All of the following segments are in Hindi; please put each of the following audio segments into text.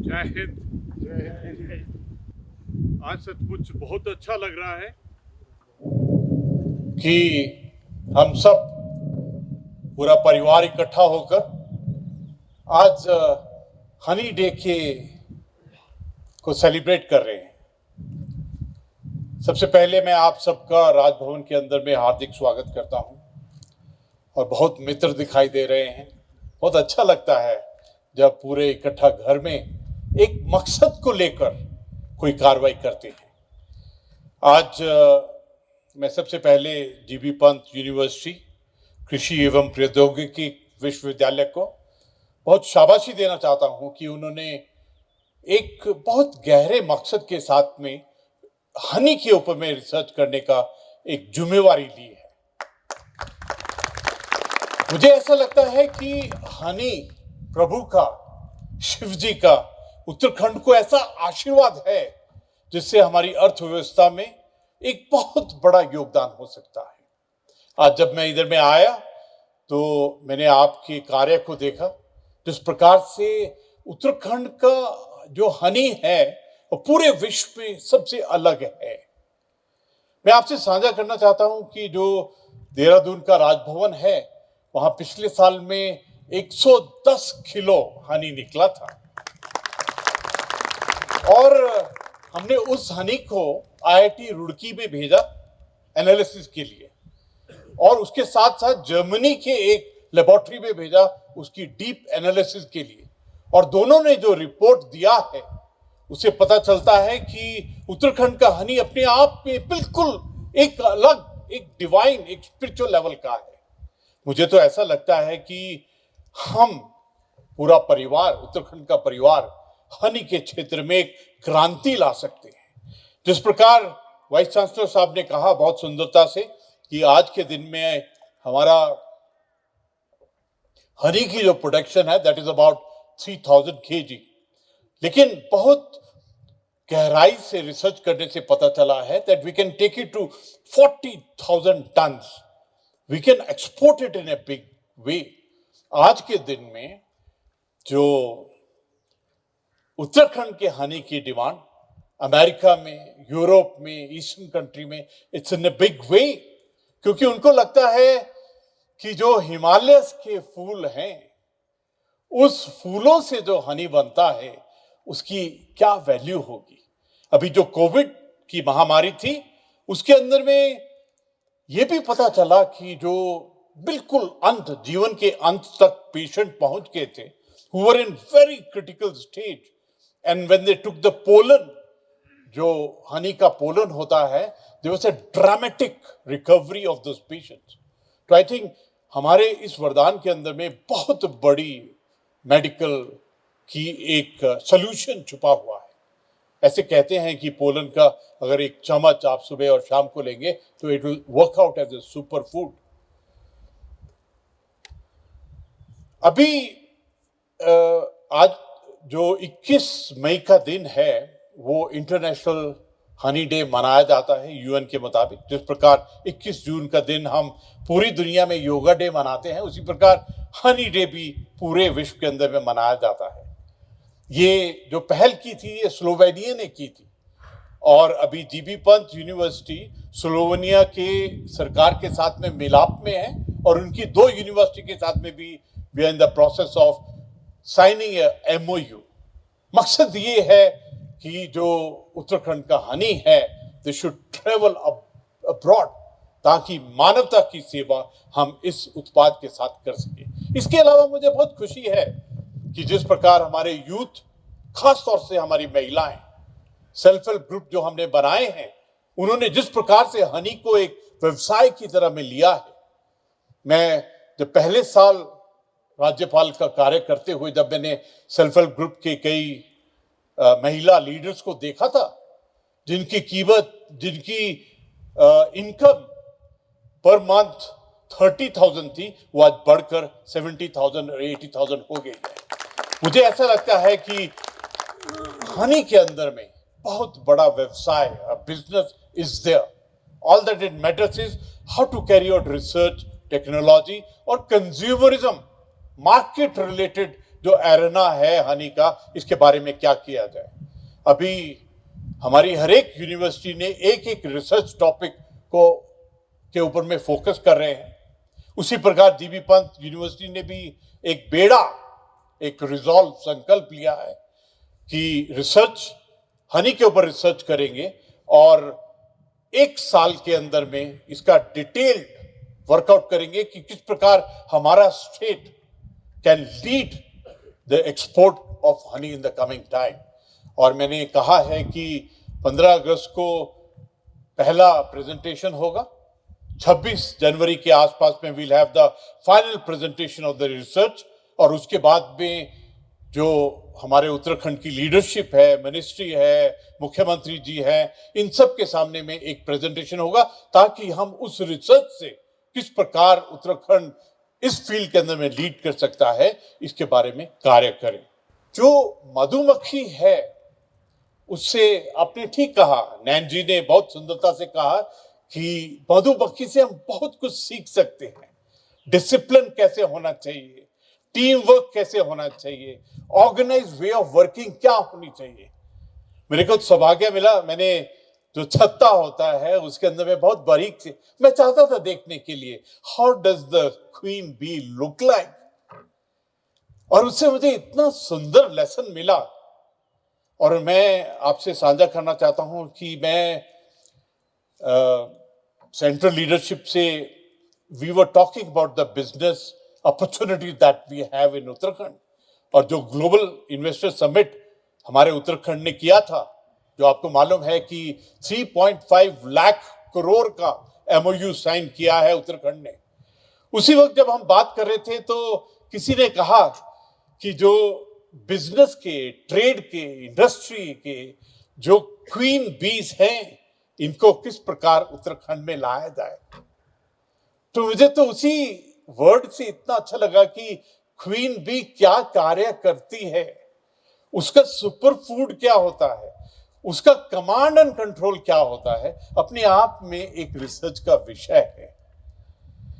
जय हिंद। जय हिंद। आज सचमुच बहुत अच्छा लग रहा है कि हम सब पूरा परिवार इकट्ठा होकर आज हनी डे को सेलिब्रेट कर रहे हैं। सबसे पहले मैं आप सबका राजभवन के अंदर में हार्दिक स्वागत करता हूं और बहुत मित्र दिखाई दे रहे हैं। बहुत अच्छा लगता है जब पूरे इकट्ठा घर में एक मकसद को लेकर कोई कार्रवाई करते हैं। आज मैं सबसे पहले जीबी पंत यूनिवर्सिटी कृषि एवं प्रौद्योगिकी विश्वविद्यालय को बहुत शाबाशी देना चाहता हूं कि उन्होंने एक बहुत गहरे मकसद के साथ में हनी के ऊपर में रिसर्च करने का एक जिम्मेवारी ली है। मुझे ऐसा लगता है कि हनी प्रभु का, शिव जी का उत्तराखंड को ऐसा आशीर्वाद है जिससे हमारी अर्थव्यवस्था में एक बहुत बड़ा योगदान हो सकता है। आज जब मैं इधर में आया तो मैंने आपके कार्य को देखा, जिस प्रकार से उत्तराखंड का जो हनी है वो पूरे विश्व में सबसे अलग है। मैं आपसे साझा करना चाहता हूं कि जो देहरादून का राजभवन है वहां पिछले साल में 110 किलो हनी निकला था और हमने उस हनी को आईआईटी रुड़की में भेजा एनालिसिस के लिए और उसके साथ साथ जर्मनी के एक लेबोरेटरी में भेजा उसकी डीप एनालिसिस के लिए। और दोनों ने जो रिपोर्ट दिया है उसे पता चलता है कि उत्तराखंड का हनी अपने आप में बिल्कुल एक अलग, एक डिवाइन, एक स्पिरिचुअल लेवल का है। मुझे तो ऐसा लगता है कि हम पूरा परिवार, उत्तराखंड का परिवार हनी के क्षेत्र में एक क्रांति ला सकते हैं। जिस प्रकार वाइस चांसलर साहब ने कहा बहुत सुंदरता से कि आज के दिन में हमारा हनी की जो प्रोडक्शन है दैट इज अबाउट 3000 kg, लेकिन बहुत गहराई से रिसर्च करने से पता चला है that we can take it to 40,000 tons, we can export it in a big way. आज के दिन में जो उत्तराखंड के हनी की डिमांड अमेरिका में, यूरोप में, ईस्टर्न कंट्री में it's in a big way, क्योंकि उनको लगता है कि जो हिमालय के फूल हैं उस फूलों से जो हनी बनता है उसकी क्या वैल्यू होगी। अभी जो कोविड की महामारी थी उसके अंदर में यह भी पता चला कि जो बिल्कुल अंत, जीवन के अंत तक पेशेंट पहुंच गए थे, who were in very critical stage, and when they took the pollen, जो हनी का पोलन होता है, there was a dramatic recovery of those patients. तो I think हमारे इस वरदान के अंदर में बहुत बड़ी मेडिकल की एक सॉल्यूशन छुपा हुआ है। ऐसे कहते हैं कि पोलन का अगर एक चम्मच आप सुबह और शाम को लेंगे तो it will work out as a super food. अभी आज जो 21 मई का दिन है वो इंटरनेशनल हनी डे मनाया जाता है यूएन के मुताबिक। जिस प्रकार 21 जून का दिन हम पूरी दुनिया में योगा डे मनाते हैं, उसी प्रकार हनी डे भी पूरे विश्व के अंदर में मनाया जाता है। ये जो पहल की थी ये स्लोवेनिया ने की थी और अभी जीबी पंत यूनिवर्सिटी स्लोवेनिया के सरकार के साथ में मिलाप में है और उनकी 2 यूनिवर्सिटी के साथ में भी we are in the process of signing MOU. मकसद ये है कि जो उत्तराखंड का हनी है दे शुड ट्रेवल अब्रॉड ताकि मानवता की सेवा हम इस उत्पाद के साथ कर सकें। इसके अलावा मुझे बहुत खुशी है कि जिस प्रकार हमारे यूथ, खास तौर से हमारी महिलाएं, सेल्फ हेल्प ग्रुप जो हमने बनाए हैं, उन्होंने जिस प्रकार से हनी को एक व्यवसाय की तरह में लिया है। मैं जब पहले साल राज्यपाल का कार्य करते हुए जब मैंने सेल्फ हेल्प ग्रुप के कई महिला लीडर्स को देखा था जिनकी कीमत, जिनकी इनकम पर मंथ 30,000 थी, वो आज बढ़कर 70,000 और 80,000 हो गई है। मुझे ऐसा लगता है कि हनी के अंदर में बहुत बड़ा व्यवसाय, business is there. All that it matters is how to carry out research, technology और कंज्यूमरिज्म, मार्केट रिलेटेड जो एरेना है हनी का, इसके बारे में क्या किया जाए। अभी हमारी हर एक यूनिवर्सिटी ने एक एक रिसर्च टॉपिक को के ऊपर में फोकस कर रहे हैं। उसी प्रकार जीबी पंत यूनिवर्सिटी ने भी एक बेड़ा, एक रिजॉल्व, संकल्प लिया है कि रिसर्च, हनी के ऊपर रिसर्च करेंगे और एक साल के अंदर में इसका डिटेल्ड वर्कआउट करेंगे कि किस प्रकार हमारा state can lead the export of honey in the coming time. और मैंने कहा है कि 15 अगस्त को पहला प्रेजेंटेशन होगा, 26 जनवरी के आसपास में we'll have the final presentation of the research, और उसके बाद में जो हमारे उत्तराखंड की लीडरशिप है, मिनिस्ट्री है, मुख्यमंत्री जी हैं, इन सब के सामने में एक प्रेजेंटेशन होगा ताकि हम उस रिसर्च से किस प्रकार उत्तराखंड इस फील्ड के अंदर में लीड कर सकता है, इसके बारे में कार्य करें। जो मधुमक्खी है, उससे आपने ठीक कहा, नैन जी ने बहुत सुंदरता से कहा कि मधुमक्खी से हम बहुत कुछ सीख सकते हैं। डिसिप्लिन कैसे होना चाहिए, टीम वर्क कैसे होना चाहिए, ऑर्गेनाइज वे ऑफ वर्किंग क्या होनी चाहिए। मेरे को सौभाग्य मिला, मैंने जो छत्ता होता है उसके अंदर में बहुत बारीक से मैं चाहता था देखने के लिए, how does the queen B look like, और उससे मुझे इतना सुंदर लेसन मिला। और मैं आपसे साझा करना चाहता हूं कि मैं सेंट्रल लीडरशिप से we were talking about the business opportunity that we have in Uttarakhand, और जो ग्लोबल इन्वेस्टर समिट हमारे उत्तराखंड ने किया था, जो आपको मालूम है कि 3.5 लाख करोड़ का एमओयू साइन किया है उत्तराखंड ने। उसी वक्त जब हम बात कर रहे थे तो किसी ने कहा कि जो बिजनेस के, ट्रेड के, इंडस्ट्री के जो क्वीन बीज हैं, इनको किस प्रकार उत्तराखंड में लाया जाए। तो मुझे तो उसी वर्ड से इतना अच्छा लगा कि क्वीन बी क्या कार्य करती है, उसका सुपर फूड क्या होता है, उसका कमांड एंड कंट्रोल क्या होता है, अपने आप में एक रिसर्च का विषय है।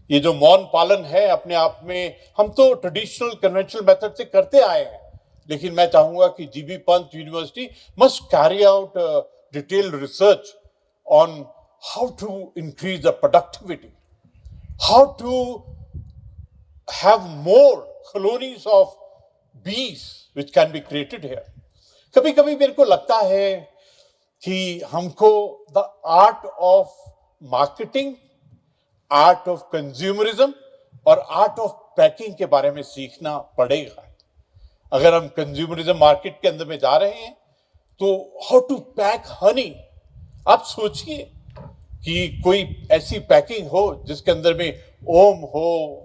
ये जो मौन पालन है, अपने आप में हम तो ट्रेडिशनल कन्वेंशनल मेथड से करते आए हैं, लेकिन मैं चाहूंगा कि GB Pant university must carry out detailed research on how to increase the productivity, how to have more colonies of bees which can be created here. कभी कभी मेरे को लगता है कि हमको the art of marketing, art of consumerism और आर्ट ऑफ पैकिंग के बारे में सीखना पड़ेगा। अगर हम कंज्यूमरिज्म मार्केट के अंदर में जा रहे हैं तो हाउ टू पैक हनी, आप सोचिए कि कोई ऐसी पैकिंग हो जिसके अंदर में ओम हो,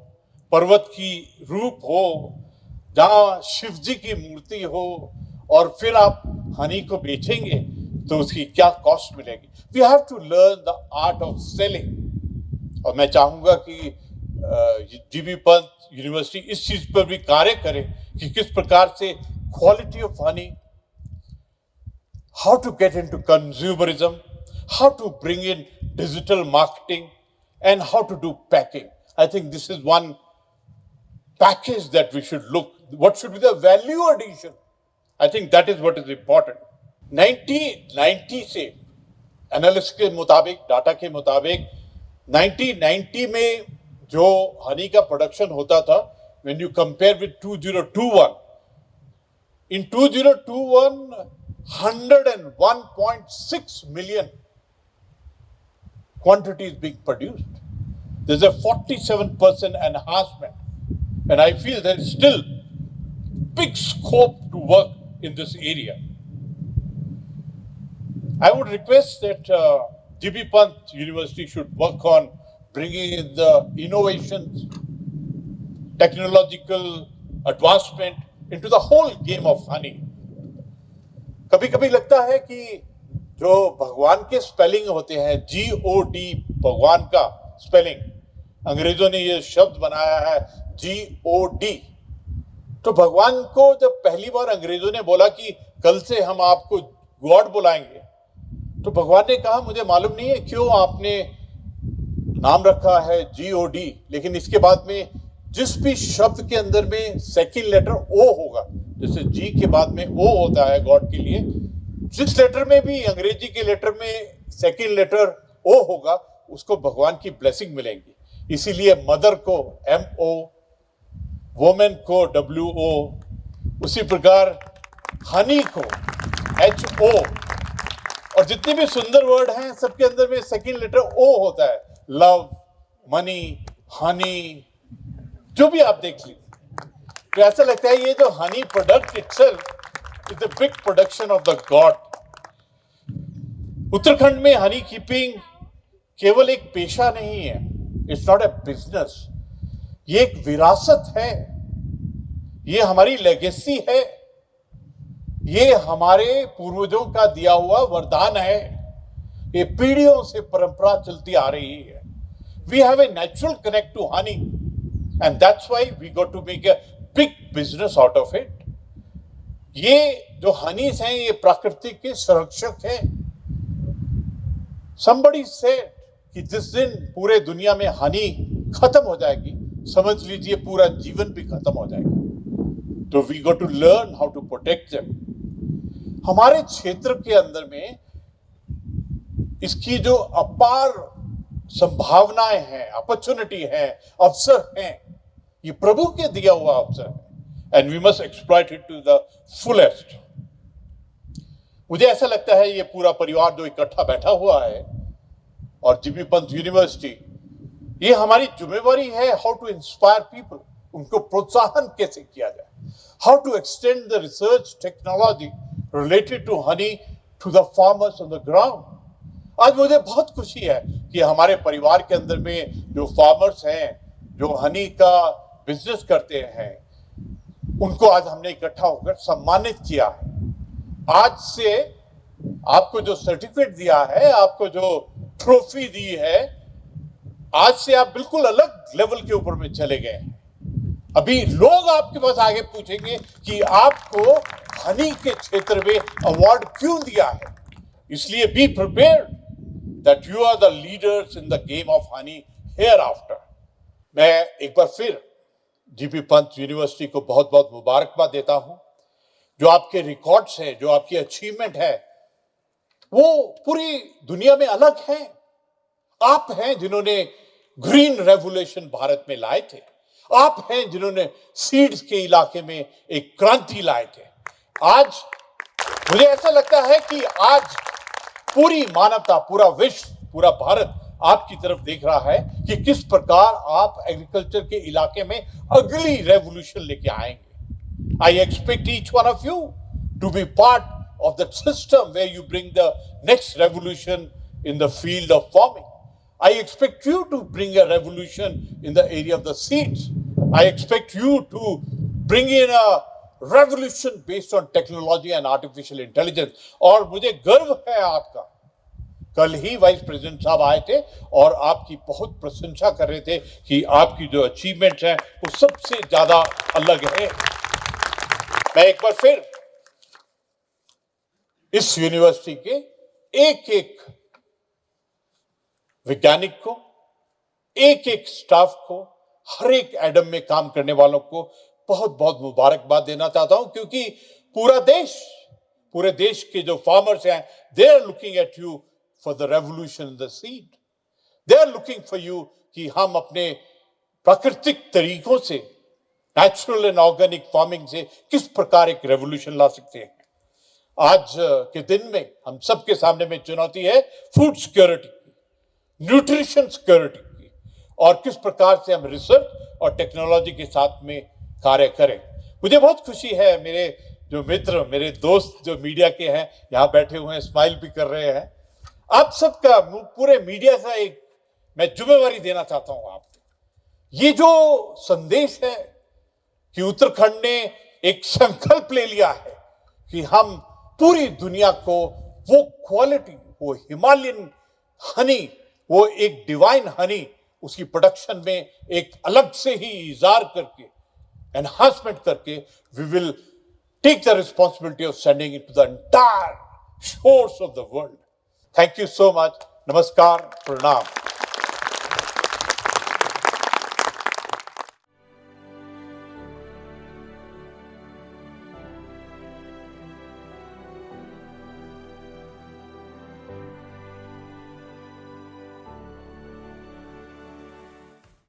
पर्वत की रूप हो, जहां शिव जी की मूर्ति हो, और फिर आप हनी को बेचेंगे तो उसकी क्या कॉस्ट मिलेगी। We have to learn the art of selling. और मैं चाहूंगा कि जीबी पंत यूनिवर्सिटी इस चीज पर भी कार्य करे कि किस प्रकार से quality of honey, how to get into consumerism, how to bring in digital marketing and how to do packing. I think this is one package that we should look. What should be the value addition? I think that is what is important. 1990 से एनालिस्ट के मुताबिक, डाटा के मुताबिक 1990 में जो हनी का प्रोडक्शन होता था, when you compare with 2021, in 2021 101.6 million quantity is being produced. There's a 47% enhancement. And I feel there is still big scope to work in this area. I would request that GB Pant University should work on bringing in the innovations, technological advancement into the whole game of honey. कभी कभी लगता है कि जो भगवान के स्पेलिंग होते हैं, GOD भगवान का स्पेलिंग, अंग्रेजों ने ये शब्द बनाया है GOD। तो भगवान को जब पहली बार अंग्रेजों ने बोला कि कल से हम आपको गॉड बुलाएंगे, तो भगवान ने कहा मुझे मालूम नहीं है क्यों आपने नाम रखा है GOD, लेकिन इसके बाद में जिस भी शब्द के अंदर में सेकंड लेटर O होगा, जैसे G के बाद में O होता है गॉड के लिए, जिस लेटर में भी अंग्रेजी के लेटर में सेकंड लेटर O होगा, उसको भगवान की ब्लेसिंग मिलेंगी। इसीलिए मदर को MO, वोमेन को WO, उसी प्रकार हनी को HO, और जितने भी सुंदर वर्ड हैं सबके अंदर में सेकंड लेटर O होता है। लव, मनी, हनी, जो भी आप देख लीजिए। तो ऐसा लगता है ये जो Honey product itself is a big production of the God. Uttarakhand में हनी कीपिंग केवल एक पेशा नहीं है, इट्स नॉट ए बिजनेस, ये एक विरासत है, ये हमारी लेगेसी है, ये हमारे पूर्वजों का दिया हुआ वरदान है, ये पीढ़ियों से परंपरा चलती आ रही है। We have a natural connect to honey, and that's why we got to make a big business out of it. ये जो हनीस हैं ये प्रकृति के संरक्षक हैं। Somebody said कि जिस दिन पूरे दुनिया में हनी खत्म हो जाएगी, समझ लीजिए पूरा जीवन भी खत्म हो जाएगा। तो we got to learn how to protect them. हमारे क्षेत्र के अंदर में इसकी जो अपार संभावनाएं हैं, अपॉर्चुनिटी है, अवसर हैं, ये प्रभु के दिया हुआ अवसर है, and we must exploit it to the fullest. मुझे ऐसा लगता है ये पूरा परिवार जो इकट्ठा बैठा हुआ है और जीबी पंत यूनिवर्सिटी, ये हमारी जिम्मेवारी है हाउ टू इंस्पायर पीपल, उनको प्रोत्साहन कैसे किया जाए, how to extend the research technology related to honey to the farmers on the ground. आज मुझे बहुत खुशी है कि हमारे परिवार के अंदर में जो फार्मर्स हैं, जो हनी का बिजनेस करते हैं, उनको आज हमने इकट्ठा होकर सम्मानित किया है। आज से आपको जो सर्टिफिकेट दिया है, आपको जो ट्रॉफी दी है, आज से आप बिल्कुल अलग लेवल के ऊपर में चले गए हैं। अभी लोग आपके पास आगे पूछेंगे कि आपको हनी के क्षेत्र में अवार्ड क्यों दिया है। इसलिए be prepared that you are the leaders in the game of honey hereafter. मैं एक बार फिर जीबी पंत यूनिवर्सिटी को बहुत बहुत मुबारकबाद देता हूं। जो आपके रिकॉर्ड्स हैं, जो आपकी अचीवमेंट है, वो पूरी दुनिया में अलग हैं। आप हैं जिन्होंने ग्रीन रेवोल्यूशन भारत में लाए थे, आप हैं जिन्होंने सीड्स के इलाके में एक क्रांति लाए थे। आज मुझे ऐसा लगता है कि आज पूरी मानवता, पूरा विश्व, पूरा भारत आपकी तरफ देख रहा है कि किस प्रकार आप एग्रीकल्चर के इलाके में अगली रेवोल्यूशन लेके आएंगे। I expect each one of you to be part of the system where you bring the next revolution in the field of farming. I expect you to bring a revolution in the area of the seeds. I expect you to bring in a revolution based on technology and artificial intelligence. और मुझे गर्व है आपका। कल ही वाइस प्रेसिडेंट साहब आए थे और आपकी बहुत प्रशंसा कर रहे थे कि आपकी जो अचीवमेंट है वो सबसे ज्यादा अलग है। मैं एक बार फिर इस यूनिवर्सिटी के एक एक वैज्ञानिक को, एक एक स्टाफ को, हर एक एडम में काम करने वालों को बहुत बहुत मुबारकबाद देना चाहता हूं, क्योंकि पूरे देश के जो फार्मर्स हैं, they are looking at you for the revolution in the seed. They are looking for you कि हम अपने प्राकृतिक तरीकों से, नेचुरल एंड ऑर्गेनिक फार्मिंग से किस प्रकार एक रेवोल्यूशन ला सकते हैं। आज के दिन में हम सबके सामने में चुनौती है फूड सिक्योरिटी, न्यूट्रिशन सिक्योरिटी की, और किस प्रकार से हम रिसर्च और टेक्नोलॉजी के साथ में कार्य करें। मुझे बहुत खुशी है, मेरे जो मित्र, मेरे दोस्त जो मीडिया के हैं यहाँ बैठे हुए हैं, स्माइल भी कर रहे हैं। आप सबका, पूरे मीडिया का एक मैं जिम्मेवारी देना चाहता हूं आपको। ये जो संदेश है कि उत्तराखंड ने एक संकल्प ले लिया है कि हम पूरी दुनिया को वो क्वालिटी, वो हिमालयन हनी, वो एक डिवाइन हनी, उसकी प्रोडक्शन में एक अलग से ही इजार करके, एनहांसमेंट करके, we will take the responsibility of sending it to the entire shores of the world. Thank you so much. Namaskar, Pranam.